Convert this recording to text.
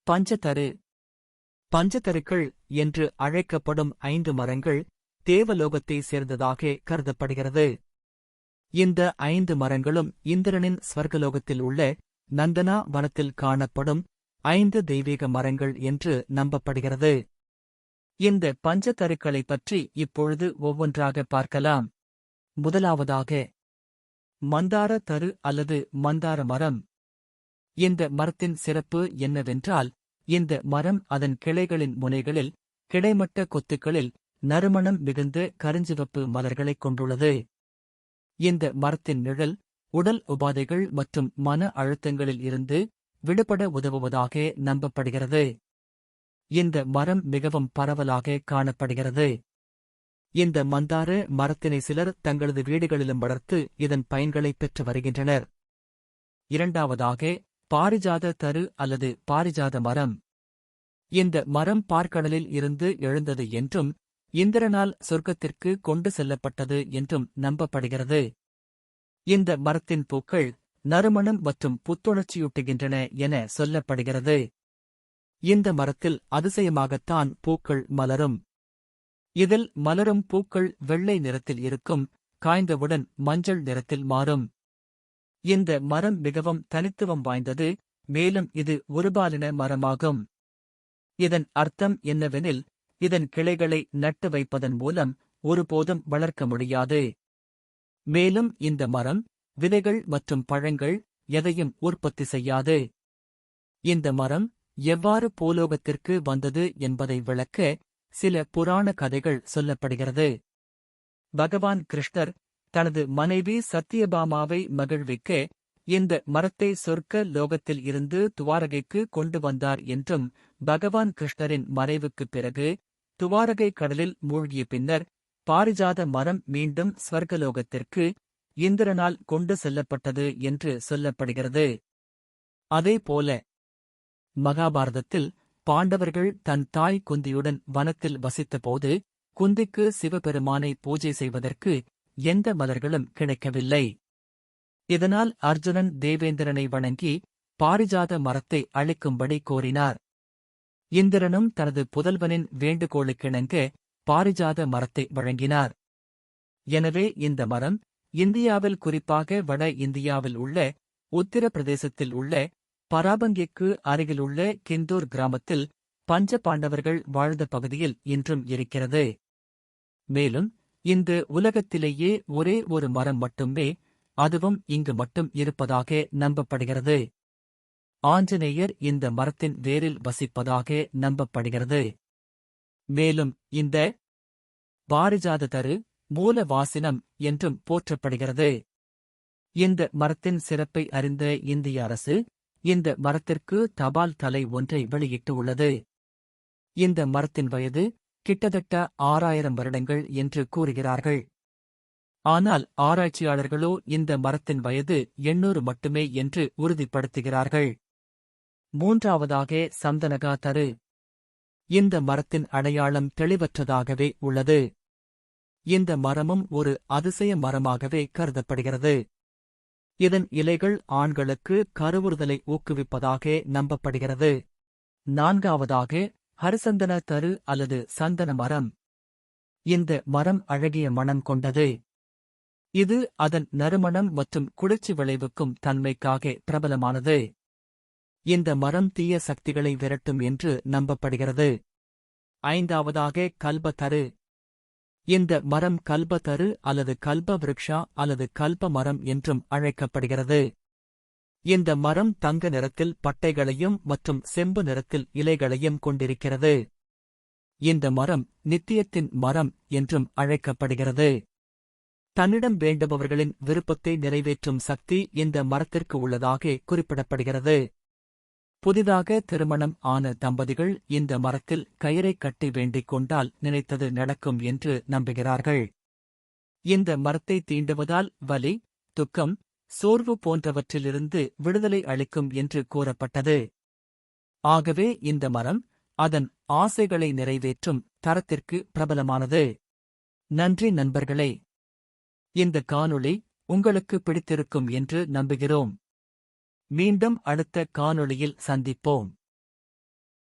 பஞ்சதரு. பஞ்சதருக்கள் என்று அழைக்கப்படும் 5 மரங்கள் தேவலோகத்தை சேர்ந்ததாக கருதப்படுகிறது. இந்த 5 மரங்களும் இந்திரனின் ஸ்வர்கலோகத்தில் உள்ள நந்தனா வனத்தில் காணப்படும் 5 தெய்வீக மரங்கள் என்று நம்பப்படுகிறது. இந்த பஞ்சதருக்களைப் பற்றி இப்பொழுது ஒவ்வொன்றாக பார்க்கலாம். முதலாவதாக மந்தார தரு அல்லது மந்தார மரம். இந்த மரத்தின் சிறப்பு என்னவென்றால், இந்த மரம் அதன் கிளைகளின் முனைகளில் கிடைமட்ட கொத்துக்களில் நறுமணம் மிகுந்த கருஞ்சிவப்பு மலர்களைக் கொண்டுள்ளது. இந்த மரத்தின் நிழல் உடல் உபாதைகள் மற்றும் மன அழுத்தங்களில் இருந்து விடுபட உதவுவதாக நம்பப்படுகிறது. இந்த மரம் மிகவும் பரவலாக காணப்படுகிறது. இந்த மந்தார மரத்தினை சிலர் தங்களது வீடுகளிலும் வளர்த்து இதன் பயன்களைப் பெற்று வருகின்றனர். இரண்டாவதாக பாரிஜாத தரு அல்லது பாரிஜாத மரம். இந்த மரம் பார்க்கடலில் இருந்து எழுந்தது என்றும் இந்திரனால் சொர்க்கத்திற்கு கொண்டு செல்லப்பட்டது என்றும் நம்பப்படுகிறது. இந்த மரத்தின் பூக்கள் நறுமணம் மற்றும் புத்துணர்ச்சியூட்டுகின்றன என சொல்லப்படுகிறது. இந்த மரத்தில் அதிசயமாகத்தான் பூக்கள் மலரும். இதில் மலரும் பூக்கள் வெள்ளை நிறத்தில் இருக்கும், காய்ந்தவுடன் மஞ்சள் நிறத்தில் மாறும். இந்த மரம் மிகவும் தனித்துவம் வாய்ந்தது, மேலும் இது ஒருபாலின மரமாகும். இதன் அர்த்தம் என்னவெனில், இதன் கிளைகளை நட்டு வைப்பதன் மூலம் ஒருபோதும் வளர்க்க முடியாது. மேலும் இந்த மரம் விதைகள் மற்றும் பழங்கள் எதையும் உற்பத்தி செய்யாது. இந்த மரம் எவ்வாறு பூலோகத்திற்கு வந்தது என்பதை விளக்க சில புராண கதைகள் சொல்லப்படுகிறது. பகவான் கிருஷ்ணர் தனது மனைவி சத்யபாமாவை மகிழ்விக்க இந்த மரத்தை சொர்க்க லோகத்தில் இருந்து துவாரகைக்கு கொண்டு வந்தார் என்றும், பகவான் கிருஷ்ணரின் மறைவுக்குப் பிறகு துவாரகை கடலில் மூழ்கிய பின்னர் பாரிஜாத மரம் மீண்டும் ஸ்வர்கலோகத்திற்கு இந்திரனால் கொண்டு செல்லப்பட்டது என்று சொல்லப்படுகிறது. அதேபோல மகாபாரதத்தில் பாண்டவர்கள் தன் தாய் குந்தியுடன் வனத்தில் வசித்தபோது குந்திக்கு சிவபெருமானை பூஜை செய்வதற்கு எந்த மலர்களும் கிடைக்கவில்லை. இதனால் அர்ஜுனன் தேவேந்திரனை வணங்கி பாரிஜாத மரத்தை அழிக்கும்படி கோரினார். இந்திரனும் தனது புதல்வனின் வேண்டுகோளுக்கிணங்க பாரிஜாத மரத்தை வழங்கினார். எனவே இந்த மரம் இந்தியாவில், குறிப்பாக வட இந்தியாவில் உள்ள உத்தரப்பிரதேசத்தில் உள்ள பராபங்கிக்கு அருகிலுள்ள கிந்தூர் கிராமத்தில் பஞ்ச பாண்டவர்கள் வாழ்ந்த பகுதியில் இன்றும் இருக்கிறது. மேலும் இந்த உலகத்திலேயே ஒரே ஒரு மரம் மட்டுமே, அதுவும் இங்கு மட்டும் இருப்பதாக நம்பப்படுகிறது. ஆஞ்சநேயர் இந்த மரத்தின் வேரில் வசிப்பதாக நம்பப்படுகிறது. மேலும் இந்த பாரிஜாத தரு மூல வாசினம் என்றும் போற்றப்படுகிறது. இந்த மரத்தின் சிறப்பை அறிந்த இந்திய அரசு இந்த மரத்திற்கு தபால் தலை ஒன்றை வெளியிட்டு உள்ளது. இந்த மரத்தின் வயது கிட்டத்தட்ட 6000 வருடங்கள் என்று கூறுகிறார்கள். ஆனால் ஆராய்ச்சியாளர்களோ இந்த மரத்தின் வயது 800 மட்டுமே என்று உறுதிப்படுத்துகிறார்கள். மூன்றாவதாக சந்தனகா தரு. இந்த மரத்தின் அடையாளம் தெளிவற்றதாகவே உள்ளது. இந்த மரமும் ஒரு அதிசய மரமாகவே கருதப்படுகிறது. இதன் இலைகள் ஆண்களுக்கு கருவுறுதலை ஊக்குவிப்பதாக நம்பப்படுகிறது. நான்காவதாக ஹரிசந்தன தரு அல்லது சந்தன மரம். இந்த மரம் அழகிய மணம் கொண்டது. இது அதன் நறுமணம் மற்றும் குளிர்ச்சி விளைவிக்கும் தன்மைக்காக பிரபலமானது. இந்த மரம் தீய சக்திகளை விரட்டும் என்று நம்பப்படுகிறது. ஐந்தாவதாக கல்பதரு. இந்த மரம் கல்பதரு அல்லது கல்ப விருக்ஷா அல்லது கல்ப மரம் என்றும் அழைக்கப்படுகிறது. இந்த மரம் தங்க நிறத்தில் பட்டைகளையும் மற்றும் செம்பு நிறத்தில் இலைகளையும் கொண்டிருக்கிறது. இந்த மரம் நித்தியத்தின் மரம் என்றும் அழைக்கப்படுகிறது. தன்னிடம் வேண்டுபவர்களின் விருப்பத்தை நிறைவேற்றும் சக்தி இந்த மரத்திற்கு உள்ளதாக குறிப்பிடப்படுகிறது. புதிதாக திருமணம் ஆன தம்பதிகள் இந்த மரத்தில் கயிறை கட்டி வேண்டிக் கொண்டால் நினைத்தது நடக்கும் என்று நம்புகிறார்கள். இந்த மரத்தை தீண்டுவதால் வலி, துக்கம், சோர்வு போன்றவற்றிலிருந்து விடுதலை அளிக்கும் என்று கூறப்பட்டது. ஆகவே இந்த மரம் அதன் ஆசைகளை நிறைவேற்றும் தரத்திற்கு பிரபலமானது. நன்றி நண்பர்களே. இந்த காணொளி உங்களுக்கு பிடித்திருக்கும் என்று நம்புகிறோம். மீண்டும் அடுத்த காணொளியில் சந்திப்போம்.